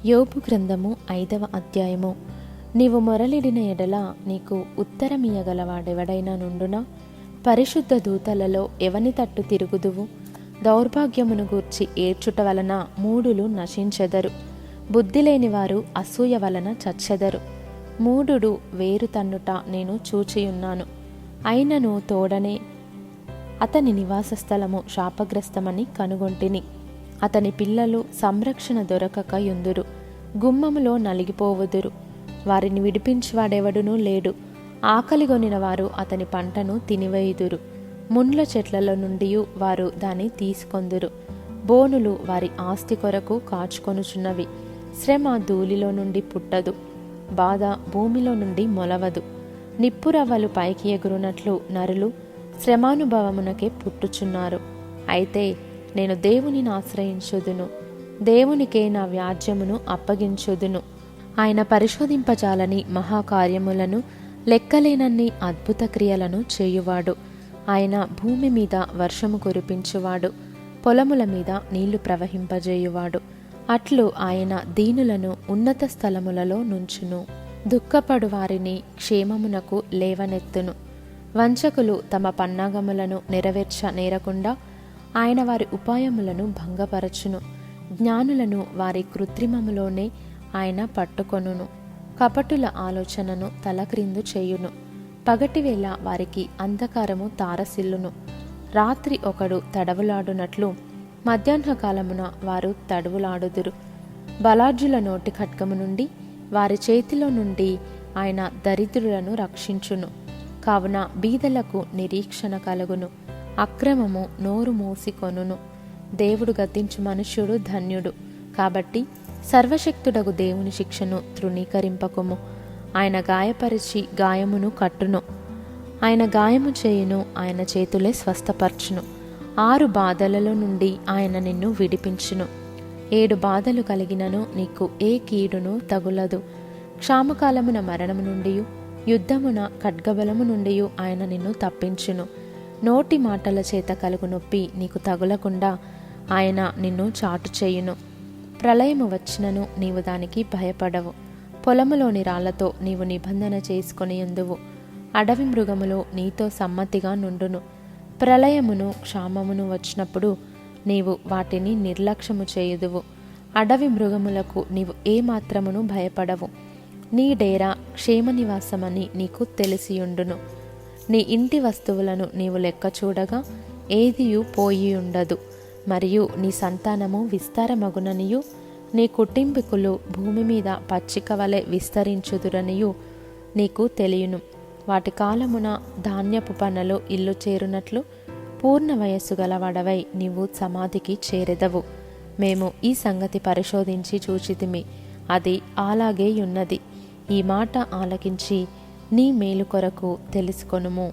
యోబు గ్రంథము 5వ అధ్యాయము. నీవు మొరలిడిన ఎడల నీకు ఉత్తరమియ్యగలవాడెవడైనా నుండునా? పరిశుద్ధ దూతలలో ఎవని తట్టు తిరుగుదువు? దౌర్భాగ్యమును గూర్చి ఏడ్చుట వలన మూఢులు నశించెదరు. బుద్ధి లేని వారు అసూయ వలన చచ్చెదరు. మూఢుడు వేరు తన్నుట నేను చూచియున్నాను. అయినను తోడనే అతని నివాస స్థలము శాపగ్రస్తమని కనుగొంటిని. అతని పిల్లలు సంరక్షణ దొరకక యుందురు, గుమ్మములో నలిగిపోవుదురు. వారిని విడిపించువాడెవడునూ లేడు. ఆకలిగొనిన వారు అతని పంటను తినివేయుదురు. ముండ్ల చెట్లలో నుండి వారు దాన్ని తీసుకొందురు. బోనులు వారి ఆస్తి కొరకు కాచుకొనుచున్నవి. శ్రమ ధూళిలో నుండి పుట్టదు, బాధ భూమిలో నుండి మొలవదు. నిప్పురవ్వలు పైకి ఎగురునట్లు నరులు శ్రమానుభవమునకే పుట్టుచున్నారు. అయితే నేను దేవునిని ఆశ్రయించుదును, దేవునికే నా వ్యాజ్యమును అప్పగించుదును. ఆయన పరిశోధింపజాలని మహాకార్యములను, లెక్కలేనన్ని అద్భుత క్రియలను చేయువాడు. ఆయన భూమి మీద వర్షము కురిపించువాడు, పొలముల మీద నీళ్లు ప్రవహింపజేయువాడు. అట్లు ఆయన దీనులను ఉన్నత స్థలములలో నుంచును, దుఃఖపడు వారిని క్షేమమునకు లేవనెత్తును. వంచకులు తమ పన్నాగములను నెరవేర్చ నేరకుండా ఆయన వారి ఉపాయములను భంగపరచును. జ్ఞానులను వారి కృత్రిమములోనే ఆయన పట్టుకొనును. కపటుల ఆలోచనను తలక్రిందు చేయును. పగటివేళ వారికి అంధకారము తారసిల్లును. రాత్రి ఒకడు తడవులాడునట్లు మధ్యాహ్నకాలమున వారు తడవులాడుదురు. బలాఢ్యుల నోటి ఖడ్గము నుండి, వారి చేతిలో నుండి ఆయన దరిద్రులను రక్షించును. కావున బీదలకు నిరీక్షణ కలుగును, అక్రమము నోరు మూసికొనును. దేవుడు గద్దించు మనుష్యుడు ధన్యుడు. కాబట్టి సర్వశక్తుడగు దేవుని శిక్షను తృణీకరింపకుము. ఆయన గాయపరిచి గాయమును కట్టును, ఆయన గాయము చేయును, ఆయన చేతులే స్వస్థపరచును. 6 బాధలలో నుండి ఆయన నిన్ను విడిపించును. 7 బాధలు కలిగినను నీకు ఏ కీడును తగులదు. క్షామకాలమున మరణము నుండి, యుద్ధమున ఖడ్గబలము నుండి ఆయన నిన్ను తప్పించును. నోటి మాటల చేత కలుగు నొప్పి నీకు తగులకుండా ఆయన నిన్ను చాటు చేయును. ప్రళయము వచ్చినను నీవు దానికి భయపడవు. పొలములోని రాళ్లతో నీవు నిబంధన చేసుకొని ఉందువు. అడవి మృగములు నీతో సమ్మతిగా నుండును. ప్రళయమును క్షామమును వచ్చినప్పుడు నీవు వాటిని నిర్లక్ష్యము చేయుదువు. అడవి మృగములకు నీవు ఏమాత్రమును భయపడవు. నీ డేరా క్షేమ నివాసమని నీకు తెలిసియుండును. నీ ఇంటి వస్తువులను నీవు లెక్క చూడగా ఏదియు పోయి ఉండదు. మరియు నీ సంతానము విస్తారమగుననియు, నీ కుటుంబీకులు భూమి మీద పచ్చిక వలె విస్తరించుదురనియు నీకు తెలియను. వాటి కాలమున ధాన్యపు పనలు ఇల్లు చేరునట్లు పూర్ణ వయస్సు గలవాడవై నీవు సమాధికి చేరెదవు. మేము ఈ సంగతి పరిశోధించి చూచితిమి, అది అలాగే ఉన్నది. ఈ మాట ఆలకించి నీ మేలు కొరకు తెలుసుకొనుము.